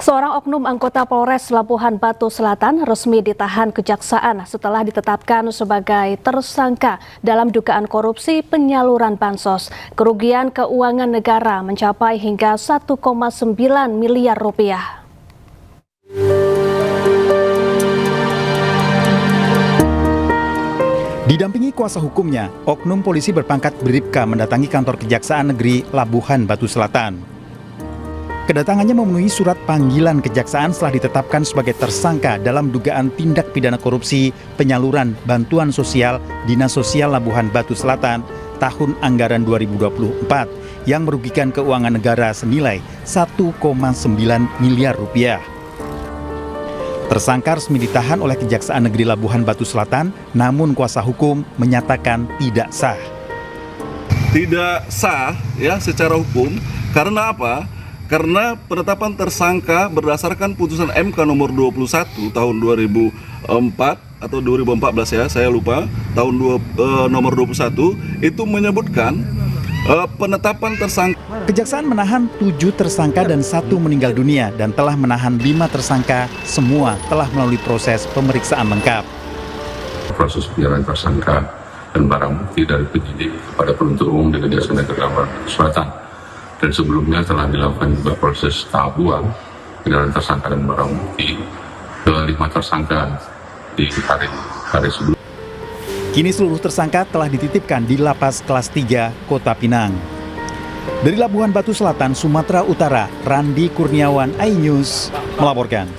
Seorang oknum anggota Polres Labuhan Batu Selatan resmi ditahan Kejaksaan setelah ditetapkan sebagai tersangka dalam dugaan korupsi penyaluran bansos. Kerugian keuangan negara mencapai hingga 1,9 miliar rupiah. Didampingi kuasa hukumnya, oknum polisi berpangkat Bribka mendatangi kantor Kejaksaan Negeri Labuhan Batu Selatan. Kedatangannya memenuhi surat panggilan kejaksaan setelah ditetapkan sebagai tersangka dalam dugaan tindak pidana korupsi penyaluran bantuan sosial Dinas Sosial Labuhan Batu Selatan tahun anggaran 2024 yang merugikan keuangan negara senilai 1,9 miliar rupiah. Tersangka resmi ditahan oleh Kejaksaan Negeri Labuhan Batu Selatan, namun kuasa hukum menyatakan tidak sah. Tidak sah ya secara hukum, karena apa? Karena penetapan tersangka berdasarkan putusan MK nomor 21 tahun 2004 atau 2014 ya, saya lupa, nomor 21 itu menyebutkan penetapan tersangka. Kejaksaan menahan 7 tersangka dan 1 meninggal dunia dan telah menahan 5 tersangka, semua telah melalui proses pemeriksaan lengkap. Proses penyerahan tersangka dan barang bukti dari penyidik kepada penuntut umum di Kejaksaan Negeri Labuhan Batu Selatan. Dan sebelumnya telah dilakukan juga proses tahap 2 penyerahan tersangka dan barang bukti ke 5 tersangka di hari sebelumnya. Kini seluruh tersangka telah dititipkan di Lapas Kelas 3 Kota Pinang. Dari Labuhan Batu Selatan, Sumatera Utara, Randi Kurniawan, iNews melaporkan.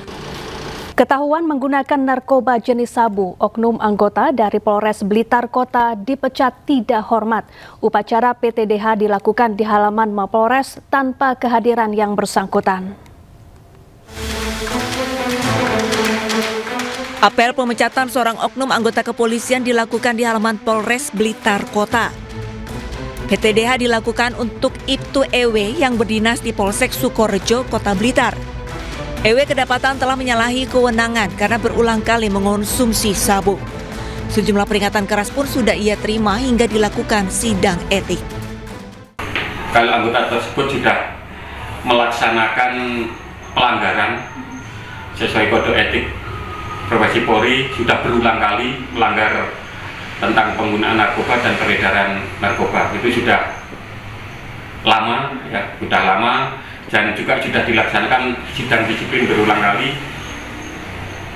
Ketahuan menggunakan narkoba jenis sabu, oknum anggota dari Polres Blitar Kota dipecat tidak hormat. Upacara PTDH dilakukan di halaman Mapolres tanpa kehadiran yang bersangkutan. Apel pemecatan seorang oknum anggota kepolisian dilakukan di halaman Polres Blitar Kota. PTDH dilakukan untuk Ibtu EW yang berdinas di Polsek Sukorejo, Kota Blitar. EW kedapatan telah menyalahi kewenangan karena berulang kali mengonsumsi sabu. Sejumlah peringatan keras pun sudah ia terima hingga dilakukan sidang etik. Kalau anggota tersebut sudah melaksanakan pelanggaran sesuai kode etik Profesi Polri, sudah berulang kali melanggar tentang penggunaan narkoba dan peredaran narkoba, itu sudah lama, ya, sudah lama. Dan juga sudah dilaksanakan sidang disiplin berulang kali,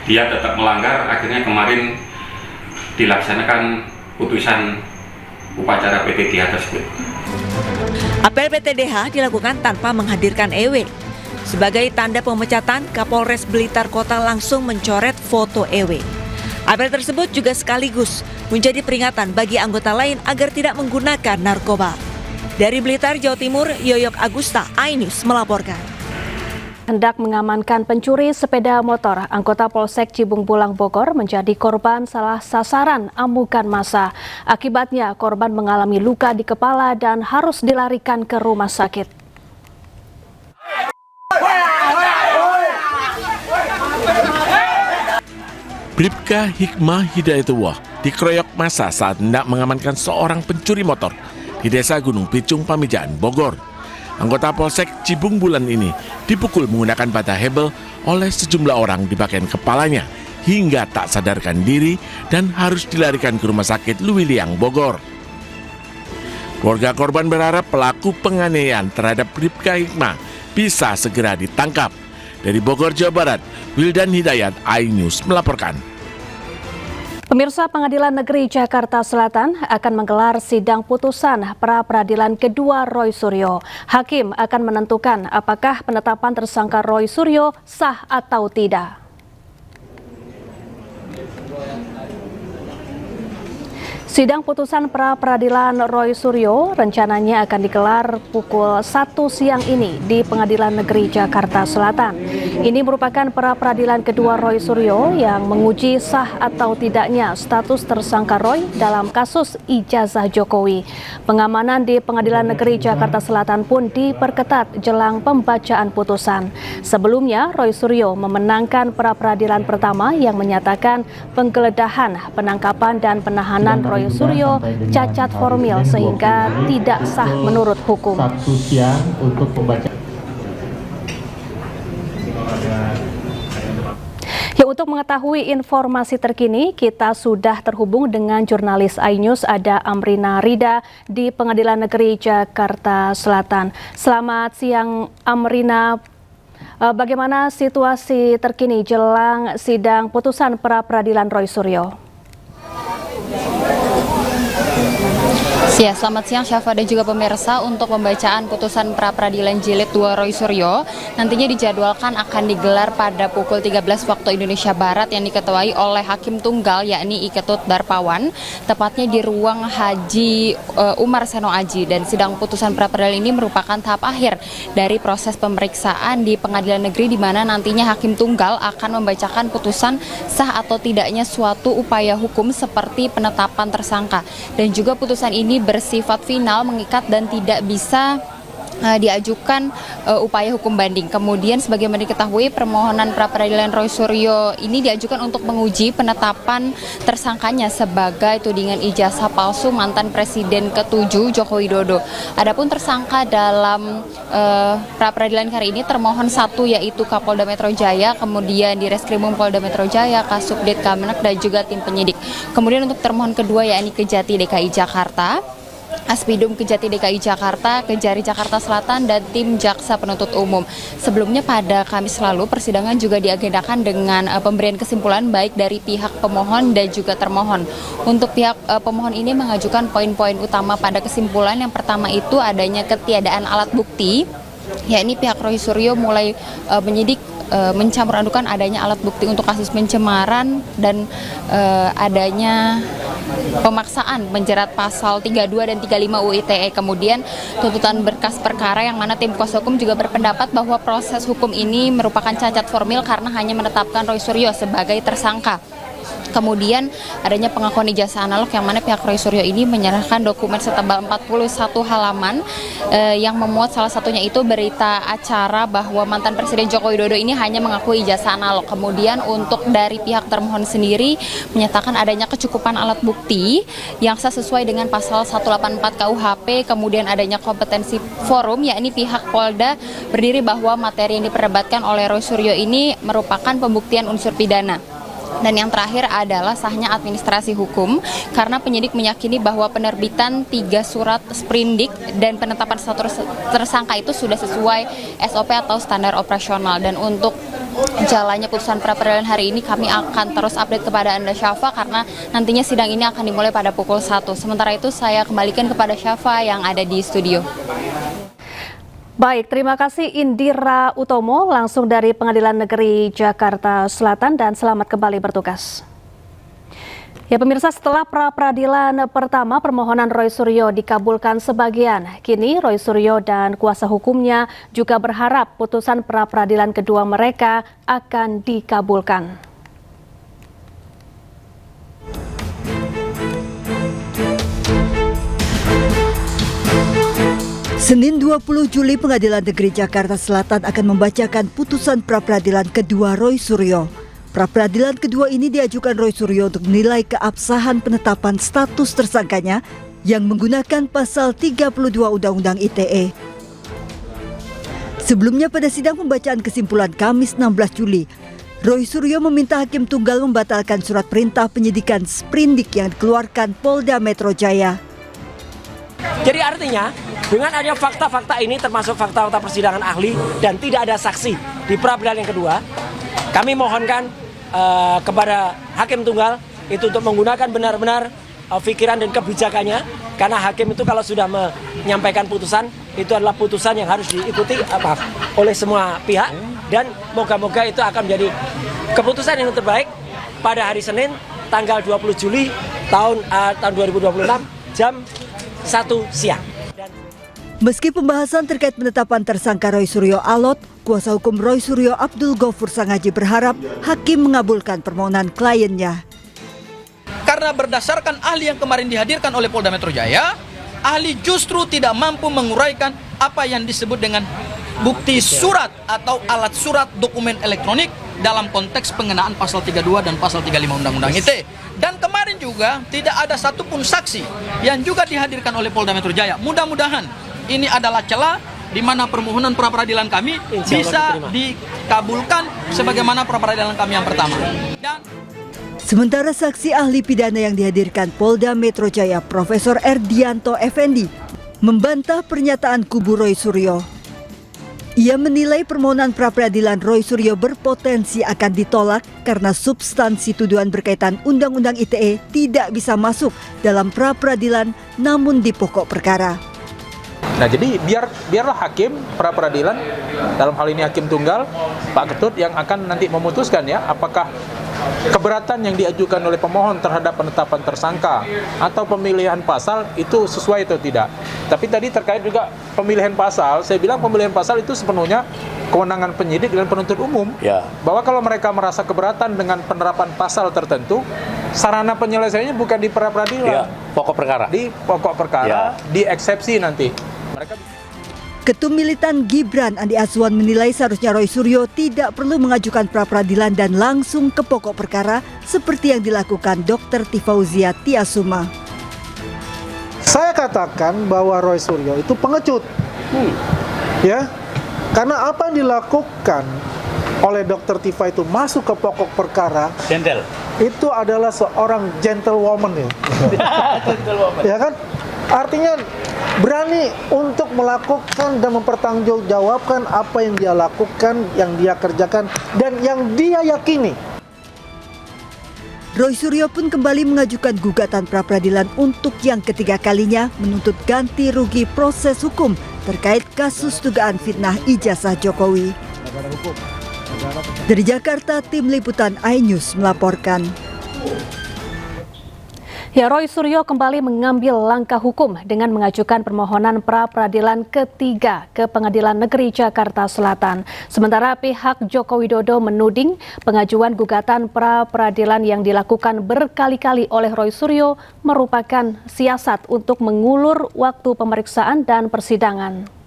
dia tetap melanggar, akhirnya kemarin dilaksanakan putusan upacara PTDH tersebut. Apel PTDH dilakukan tanpa menghadirkan EW. Sebagai tanda pemecatan, Kapolres Blitar Kota langsung mencoret foto EW. Apel tersebut juga sekaligus menjadi peringatan bagi anggota lain agar tidak menggunakan narkoba. Dari Blitar, Jawa Timur, Yoyok Agusta, iNews melaporkan. Hendak mengamankan pencuri sepeda motor, anggota Polsek Cibung Bulang Bogor menjadi korban salah sasaran amukan massa. Akibatnya korban mengalami luka di kepala dan harus dilarikan ke rumah sakit. Bribka Hikmah Hidayatullah dikeroyok massa saat hendak mengamankan seorang pencuri motor di Desa Gunung Picung, Pamijahan, Bogor. Anggota Polsek Cibung Bulan ini dipukul menggunakan bata hebel oleh sejumlah orang di bagian kepalanya hingga tak sadarkan diri dan harus dilarikan ke Rumah Sakit Luwiliang, Bogor. Keluarga korban berharap pelaku penganiayaan terhadap Bribka Hikmah bisa segera ditangkap. Dari Bogor, Jawa Barat, Wildan Hidayat, iNews melaporkan. Pemirsa, Pengadilan Negeri Jakarta Selatan akan menggelar sidang putusan pra-peradilan kedua Roy Suryo. Hakim akan menentukan apakah penetapan tersangka Roy Suryo sah atau tidak. Sidang putusan pra-peradilan Roy Suryo rencananya akan digelar pukul 1 siang ini di Pengadilan Negeri Jakarta Selatan. Ini merupakan pra-peradilan kedua Roy Suryo yang menguji sah atau tidaknya status tersangka Roy dalam kasus ijazah Jokowi. Pengamanan di Pengadilan Negeri Jakarta Selatan pun diperketat jelang pembacaan putusan. Sebelumnya, Roy Suryo memenangkan pra-peradilan pertama yang menyatakan penggeledahan, penangkapan, dan penahanan Roy Suryo cacat formil sehingga tidak sah menurut hukum. Sabtu siang untuk pembacaan. Ya, untuk mengetahui informasi terkini, kita sudah terhubung dengan jurnalis iNews, ada Amrina Rida di Pengadilan Negeri Jakarta Selatan. Selamat siang, Amrina. Bagaimana situasi terkini jelang sidang putusan pra-peradilan Roy Suryo? Ya, selamat siang Syafa dan juga pemirsa. Untuk pembacaan putusan pra-peradilan jilid 2 Roy Suryo nantinya dijadwalkan akan digelar pada pukul 13 waktu Indonesia Barat yang diketuai oleh Hakim Tunggal yakni Iketut Darpawan, tepatnya di ruang Haji Umar Seno Aji. Dan sidang putusan pra-peradilan ini merupakan tahap akhir dari proses pemeriksaan di Pengadilan Negeri, di mana nantinya Hakim Tunggal akan membacakan putusan sah atau tidaknya suatu upaya hukum seperti penetapan tersangka. Dan juga putusan ini bersifat final, mengikat dan tidak bisa diajukan upaya hukum banding. Kemudian sebagaimana diketahui, permohonan pra-peradilan Roy Suryo ini diajukan untuk menguji penetapan tersangkanya sebagai tudingan ijazah palsu mantan Presiden ke-7 Joko Widodo. Adapun tersangka dalam pra-peradilan kali ini termohon satu yaitu Kapolda Metro Jaya, kemudian di Reskrimum Polda Metro Jaya, Kasubdit Kemenak dan juga tim penyidik. Kemudian untuk termohon kedua yakni Kejati DKI Jakarta, Aspidum Kejati DKI Jakarta, Kejari Jakarta Selatan, dan tim Jaksa Penuntut Umum. Sebelumnya pada Kamis lalu persidangan juga diagendakan dengan pemberian kesimpulan baik dari pihak pemohon dan juga termohon. Untuk pihak pemohon ini mengajukan poin-poin utama pada kesimpulan. Yang pertama itu adanya ketiadaan alat bukti, yakni pihak Roy Suryo mulai menyidik mencampur adukan adanya alat bukti untuk kasus pencemaran dan adanya pemaksaan menjerat pasal 32 dan 35 UU ITE. Kemudian tuntutan berkas perkara yang mana tim kuasa hukum juga berpendapat bahwa proses hukum ini merupakan cacat formil karena hanya menetapkan Roy Suryo sebagai tersangka. Kemudian adanya pengakuan ijazah analog yang mana pihak Roy Suryo ini menyerahkan dokumen setebal 41 halaman yang memuat salah satunya itu berita acara bahwa mantan Presiden Joko Widodo ini hanya mengakui ijazah analog. Kemudian untuk dari pihak termohon sendiri menyatakan adanya kecukupan alat bukti yang sesuai dengan pasal 184 KUHP, kemudian adanya kompetensi forum yakni pihak Polda berdiri bahwa materi yang diperdebatkan oleh Roy Suryo ini merupakan pembuktian unsur pidana. Dan yang terakhir adalah sahnya administrasi hukum karena penyidik meyakini bahwa penerbitan 3 surat sprindik dan penetapan status tersangka itu sudah sesuai SOP atau standar operasional. Dan untuk jalannya putusan pra-peradilan hari ini kami akan terus update kepada Anda Syafa karena nantinya sidang ini akan dimulai pada pukul 1. Sementara itu saya kembalikan kepada Syafa yang ada di studio. Baik, terima kasih Indira Utomo langsung dari Pengadilan Negeri Jakarta Selatan dan selamat kembali bertugas. Ya pemirsa, setelah pra-peradilan pertama permohonan Roy Suryo dikabulkan sebagian, kini Roy Suryo dan kuasa hukumnya juga berharap putusan pra-peradilan kedua mereka akan dikabulkan. Senin 20 Juli Pengadilan Negeri Jakarta Selatan akan membacakan putusan pra-peradilan kedua Roy Suryo. Pra-peradilan kedua ini diajukan Roy Suryo untuk menilai keabsahan penetapan status tersangkanya yang menggunakan pasal 32 Undang-Undang ITE. Sebelumnya pada sidang pembacaan kesimpulan Kamis 16 Juli, Roy Suryo meminta Hakim Tunggal membatalkan surat perintah penyidikan sprindik yang dikeluarkan Polda Metro Jaya. Jadi artinya dengan adanya fakta-fakta ini termasuk fakta-fakta persidangan ahli dan tidak ada saksi di pra-peradilan yang kedua, kami mohonkan kepada Hakim Tunggal itu untuk menggunakan benar-benar pikiran dan kebijakannya, karena hakim itu kalau sudah menyampaikan putusan itu adalah putusan yang harus diikuti oleh semua pihak dan moga-moga itu akan menjadi keputusan yang terbaik pada hari Senin tanggal 20 Juli tahun 2026 jam 1 siang. Meski pembahasan terkait penetapan tersangka Roy Suryo alot, kuasa hukum Roy Suryo Abdul Ghafur Sangaji berharap hakim mengabulkan permohonan kliennya. Karena berdasarkan ahli yang kemarin dihadirkan oleh Polda Metro Jaya, ahli justru tidak mampu menguraikan apa yang disebut dengan bukti surat atau alat surat dokumen elektronik dalam konteks pengenaan pasal 32 dan pasal 35 Undang-Undang ITE. Dan kemarin juga tidak ada satupun saksi yang juga dihadirkan oleh Polda Metro Jaya. Mudah-mudahan ini adalah celah di mana permohonan pra peradilan kami bisa dikabulkan sebagaimana pra peradilan kami yang pertama. Dan Sementara saksi ahli pidana yang dihadirkan Polda Metro Jaya, Profesor Erdianto Effendi, membantah pernyataan kubu Roy Suryo. Ia menilai permohonan pra-peradilan Roy Suryo berpotensi akan ditolak karena substansi tuduhan berkaitan Undang-Undang ITE tidak bisa masuk dalam pra-peradilan namun di pokok perkara. Nah, jadi biarlah hakim pra-peradilan, dalam hal ini hakim tunggal, Pak Ketut, yang akan nanti memutuskan ya apakah keberatan yang diajukan oleh pemohon terhadap penetapan tersangka atau pemilihan pasal itu sesuai atau tidak. Tapi tadi terkait juga pemilihan pasal, saya bilang pemilihan pasal itu sepenuhnya kewenangan penyidik dan penuntut umum. Ya. Bahwa kalau mereka merasa keberatan dengan penerapan pasal tertentu, sarana penyelesaiannya bukan di pra-peradilan. Ya, pokok perkara. Di pokok perkara, ya. Di eksepsi nanti. Ketum militan Gibran Andi Azwan menilai seharusnya Roy Suryo tidak perlu mengajukan pra-peradilan dan langsung ke pokok perkara seperti yang dilakukan Dr. Tifauzia Tiasuma. Saya katakan bahwa Roy Suryo itu pengecut, ya, karena apa yang dilakukan oleh Dr. Tifa itu masuk ke pokok perkara, gentle. Itu adalah seorang gentlewoman ya, gentlewoman. Ya kan, artinya berani untuk melakukan dan mempertanggungjawabkan apa yang dia lakukan, yang dia kerjakan, dan yang dia yakini. Roy Suryo pun kembali mengajukan gugatan pra-peradilan untuk yang ketiga kalinya menuntut ganti rugi proses hukum terkait kasus dugaan fitnah ijazah Jokowi. Dari Jakarta, Tim Liputan iNews melaporkan. Ya, Roy Suryo kembali mengambil langkah hukum dengan mengajukan permohonan pra-peradilan ketiga ke Pengadilan Negeri Jakarta Selatan. Sementara pihak Joko Widodo menuding pengajuan gugatan pra-peradilan yang dilakukan berkali-kali oleh Roy Suryo merupakan siasat untuk mengulur waktu pemeriksaan dan persidangan.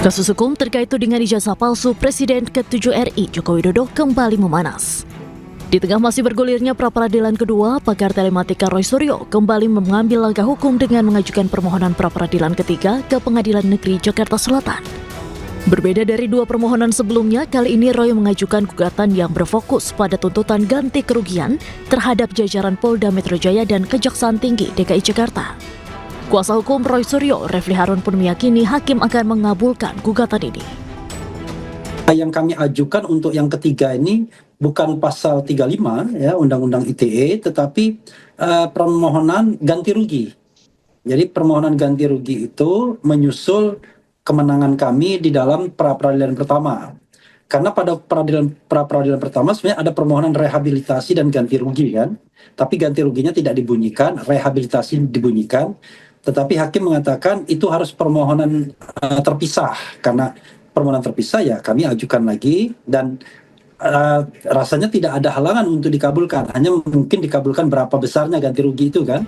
Kasus hukum terkait tudingan ijazah palsu Presiden ke-7 RI Joko Widodo kembali memanas. Di tengah masih bergulirnya pra-peradilan kedua, pakar telematika Roy Suryo kembali mengambil langkah hukum dengan mengajukan permohonan pra-peradilan ketiga ke Pengadilan Negeri Jakarta Selatan. Berbeda dari dua permohonan sebelumnya, kali ini Roy mengajukan gugatan yang berfokus pada tuntutan ganti kerugian terhadap jajaran Polda Metro Jaya dan Kejaksaan Tinggi DKI Jakarta. Kuasa hukum Roy Suryo, Refli Harun pun meyakini hakim akan mengabulkan gugatan ini. Yang kami ajukan untuk yang ketiga ini bukan pasal 35 ya Undang-Undang ITE, tetapi permohonan ganti rugi. Jadi permohonan ganti rugi itu menyusul kemenangan kami di dalam pra-peradilan pertama. Karena pada pra-peradilan pertama sebenarnya ada permohonan rehabilitasi dan ganti rugi kan. Tapi ganti ruginya tidak dibunyikan, rehabilitasi dibunyikan. Tetapi hakim mengatakan itu harus permohonan terpisah. Karena permohonan terpisah ya kami ajukan lagi dan rasanya tidak ada halangan untuk dikabulkan. Hanya mungkin dikabulkan berapa besarnya ganti rugi itu kan.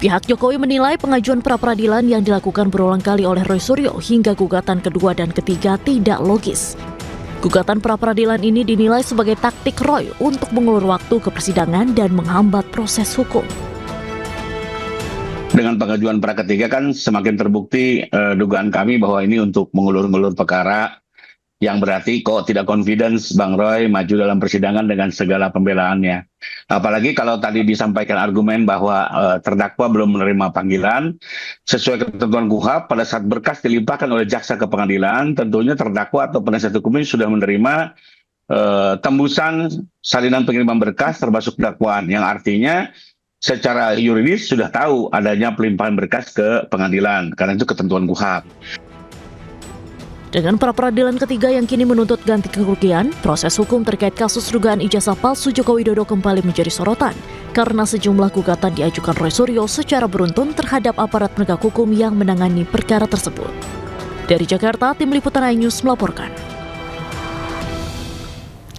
Pihak Jokowi menilai pengajuan pra-peradilan yang dilakukan berulang kali oleh Roy Suryo hingga gugatan kedua dan ketiga tidak logis. Gugatan pra-peradilan ini dinilai sebagai taktik Roy untuk mengulur waktu ke persidangan dan menghambat proses hukum. Dengan pengajuan pra ketiga kan semakin terbukti dugaan kami bahwa ini untuk mengulur-ngulur perkara, yang berarti kok tidak confidence Bang Roy maju dalam persidangan dengan segala pembelaannya. Apalagi kalau tadi disampaikan argumen bahwa terdakwa belum menerima panggilan, sesuai ketentuan KUHP pada saat berkas dilimpahkan oleh jaksa ke pengadilan, tentunya terdakwa atau penasihat hukumnya sudah menerima tembusan salinan pengiriman berkas termasuk dakwaan, yang artinya secara yuridis sudah tahu adanya pelimpahan berkas ke pengadilan, karena itu ketentuan KUHP. Dengan pra-peradilan ketiga yang kini menuntut ganti kerugian, proses hukum terkait kasus dugaan ijazah palsu Joko Widodo kembali menjadi sorotan karena sejumlah gugatan diajukan Roy Suryo secara beruntun terhadap aparat penegak hukum yang menangani perkara tersebut. Dari Jakarta, Tim Liputan iNews melaporkan.